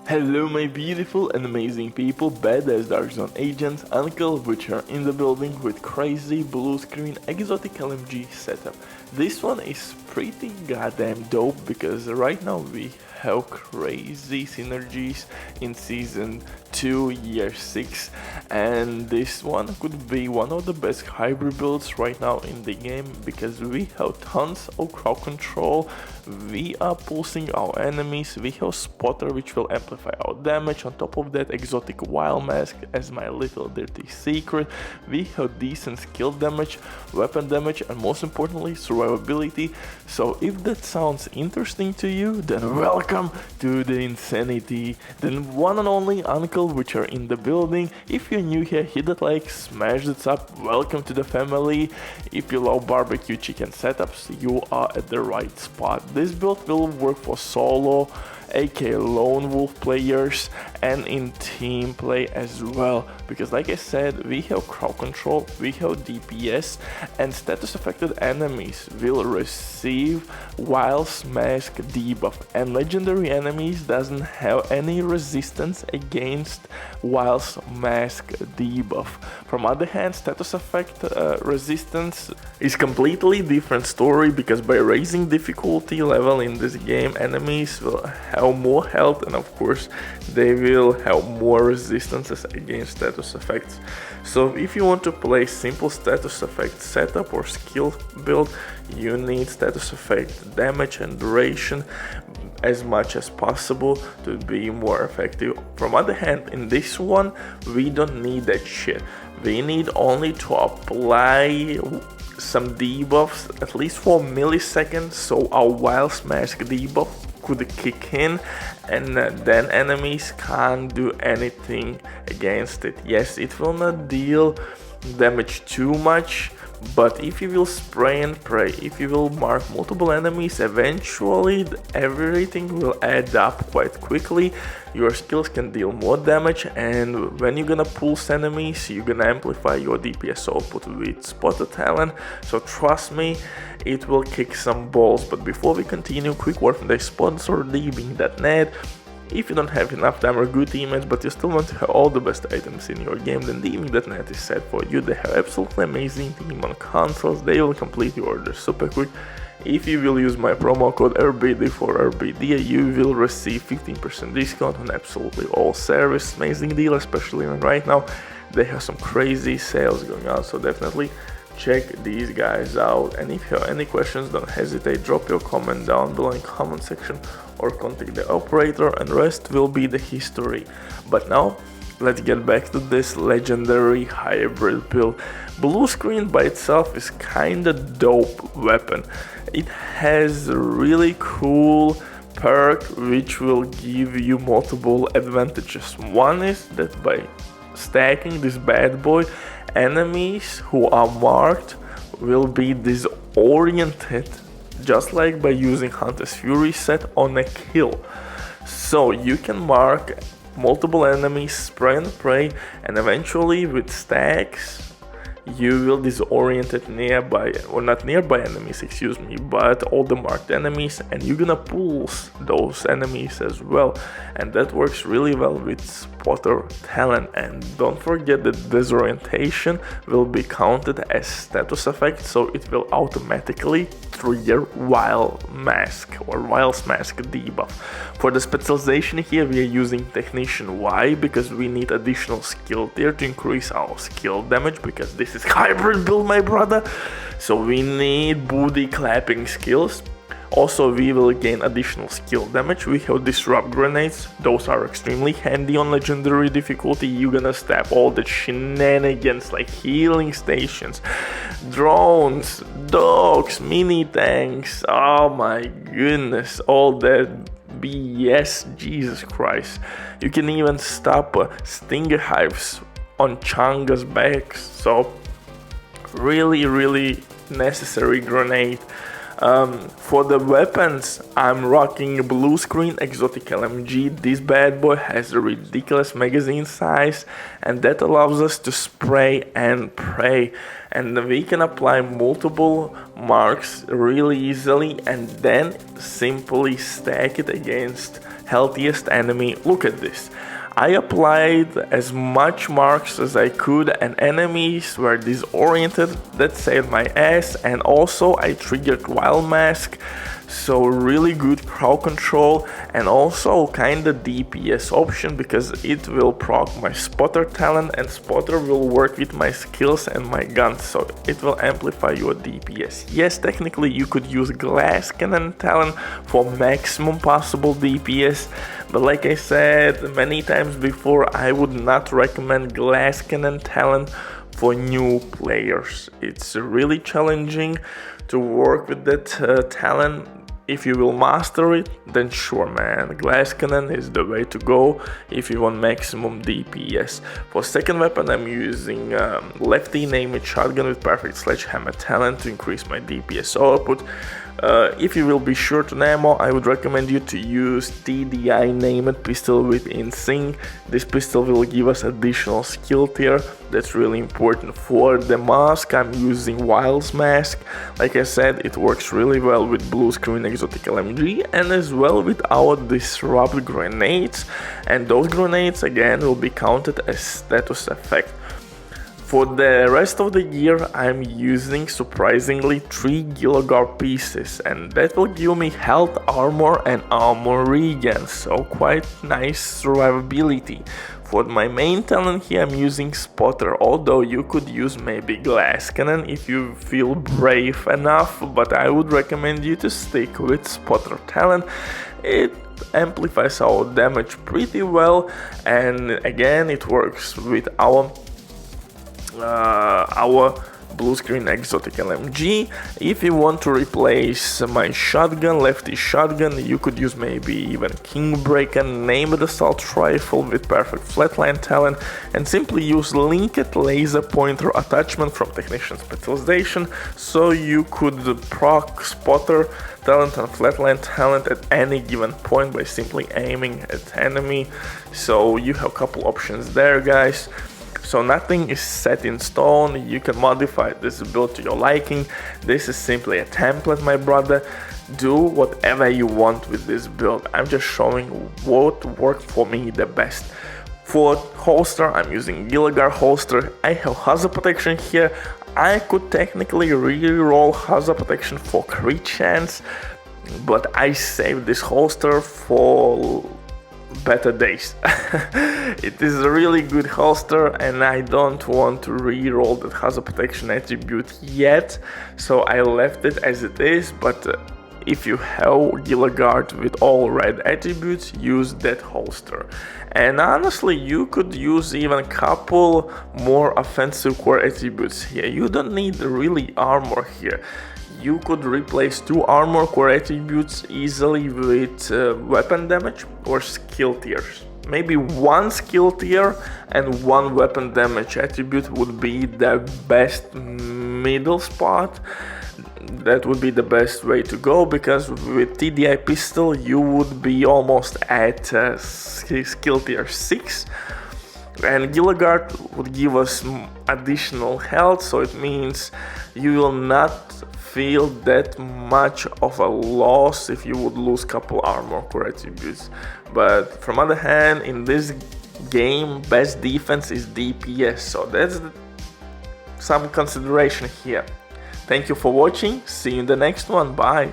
Hello my beautiful and amazing people, badass Dark Zone agents, Uncle Butcher in the building with crazy blue screen exotic LMG setup. This one is pretty goddamn dope because right now we have crazy synergies in season 2 year 6, and this one could be one of the best hybrid builds right now in the game because we have tons of crowd control, we are pulsing our enemies, we have spotter which will amplify our damage. On top of that, exotic wild mask as my little dirty secret, we have decent skill damage, weapon damage, and most importantly survivability. So if that sounds interesting to you, then welcome to the insanity. Then one and only Uncle which are in the building. If you're new here, hit that like, smash that up, welcome to the family. If you love barbecue chicken setups, you are at the right spot. This build will work for solo, aka lone wolf players, and in team play as well, because like I said, we have crowd control, we have DPS, and status affected enemies will receive Wild's Mask debuff, and legendary enemies doesn't have any resistance against Wild's Mask debuff. From other hand, status effect resistance is completely different story, because by raising difficulty level in this game, enemies will have more health, and of course they will have more resistances against status effects. So if you want to play simple status effect setup or skill build, you need status effect damage and duration as much as possible to be more effective. From other hand, in this one we don't need that shit. We need only to apply some debuffs at least for milliseconds, so our Wild Mask debuff could kick in, and then enemies can't do anything against it. Yes, it will not deal damage too much, but if you will spray and pray, if you will mark multiple enemies, eventually everything will add up quite quickly. Your skills can deal more damage, and when you're gonna pulse enemies, you're gonna amplify your DPS output with spotter talent. So trust me, it will kick some balls. But before we continue, quick word from the sponsor, DBing.net. If you don't have enough time or good teammates, but you still want to have all the best items in your game, then DBing.net is set for you. They have absolutely amazing team on consoles. They will complete your order super quick. If you will use my promo code RBD for RBD, you will receive 15% discount on absolutely all service. Amazing deal, especially right now. They have some crazy sales going on, so definitely check these guys out. And if you have any questions, don't hesitate, drop your comment down below in comment section or contact the operator, and rest will be the history. But now let's get back to this legendary hybrid build. Bluescreen by itself is kinda dope weapon. It has a really cool perk which will give you multiple advantages. One is that by stacking this bad boy, enemies who are marked will be disoriented, just like by using Hunter's Fury set on a kill. So you can mark multiple enemies, spray and pray, and eventually with stacks you will disorient it nearby, or not nearby enemies, excuse me, but all the marked enemies, and you're gonna pulse those enemies as well, and that works really well with spotter talent. And don't forget that disorientation will be counted as status effect, so it will automatically trigger Wild Mask or Wild Mask debuff. For the specialization here we are using Technician. Why? Because we need additional skill tier to increase our skill damage, because this is hybrid build, my brother, so we need booty clapping skills. Also, we will gain additional skill damage. We have disrupt grenades, those are extremely handy on legendary difficulty. You're gonna stab all the shenanigans like healing stations, drones, dogs, mini tanks, oh my goodness, all that BS, Jesus Christ. You can even stop stinger hives on Changa's backs, so really necessary grenade. For the weapons, I'm rocking Bluescreen exotic LMG. This bad boy has a ridiculous magazine size, and that allows us to spray and pray, and we can apply multiple marks really easily and then simply stack it against healthiest enemy. Look at this. I applied as much marks as I could and enemies were disoriented. That saved my ass, and also I triggered Wild Mask, so really good crowd control, and also kinda DPS option because it will proc my spotter talent, and spotter will work with my skills and my guns, so it will amplify your DPS. Yes, technically you could use glass cannon talent for maximum possible DPS, but like I said many times before, I would not recommend glass cannon talent for new players. It's really challenging to work with that talent. If you will master it, then sure man, glass cannon is the way to go if you want maximum DPS. For second weapon I'm using lefty named shotgun with perfect sledgehammer talent to increase my DPS output. If you will be short on ammo, I would recommend you to use TDI named pistol with InSync. This pistol will give us additional skill tier. That's really important. For the mask, I'm using Wild's Mask. Like I said, it works really well with Bluescreen exotic LMG and as well with our disrupt grenades. And those grenades again will be counted as status effect. For the rest of the year, I'm using surprisingly 3 Gilligar pieces, and that will give me health, armor and armor regen, so quite nice survivability. For my main talent here, I'm using spotter, although you could use maybe glass cannon if you feel brave enough, but I would recommend you to stick with spotter talent. It amplifies our damage pretty well, and again it works with our Bluescreen exotic LMG. If you want to replace my shotgun, lefty shotgun, you could use maybe even Kingbreaker, named assault rifle with perfect flatline talent, and simply use linked laser pointer attachment from technician specialization, so you could proc spotter talent and flatline talent at any given point by simply aiming at enemy. So you have a couple options there, guys. So nothing is set in stone, you can modify this build to your liking. This is simply a template, my brother. Do whatever you want with this build. I'm just showing what worked for me the best. For holster, I'm using Gilligar holster. I have hazard protection here. I could technically re-roll hazard protection for crit chance, but I saved this holster for better days. It is a really good holster and I don't want to re-roll that hazard protection attribute yet, so I left it as it is. But if you have Gilligar with all red attributes, use that holster. And honestly, you could use even a couple more offensive core attributes here. You don't need really armor here. You could replace 2 armor core attributes easily with weapon damage or skill tiers. Maybe 1 skill tier and 1 weapon damage attribute would be the best middle spot. That would be the best way to go, because with TDI pistol you would be almost at skill tier 6. And Gilligar would give us additional health, so it means you will not feel that much of a loss if you would lose couple armor core attributes. But from other hand, in this game, best defense is DPS, so that's some consideration here. Thank you for watching, see you in the next one, bye!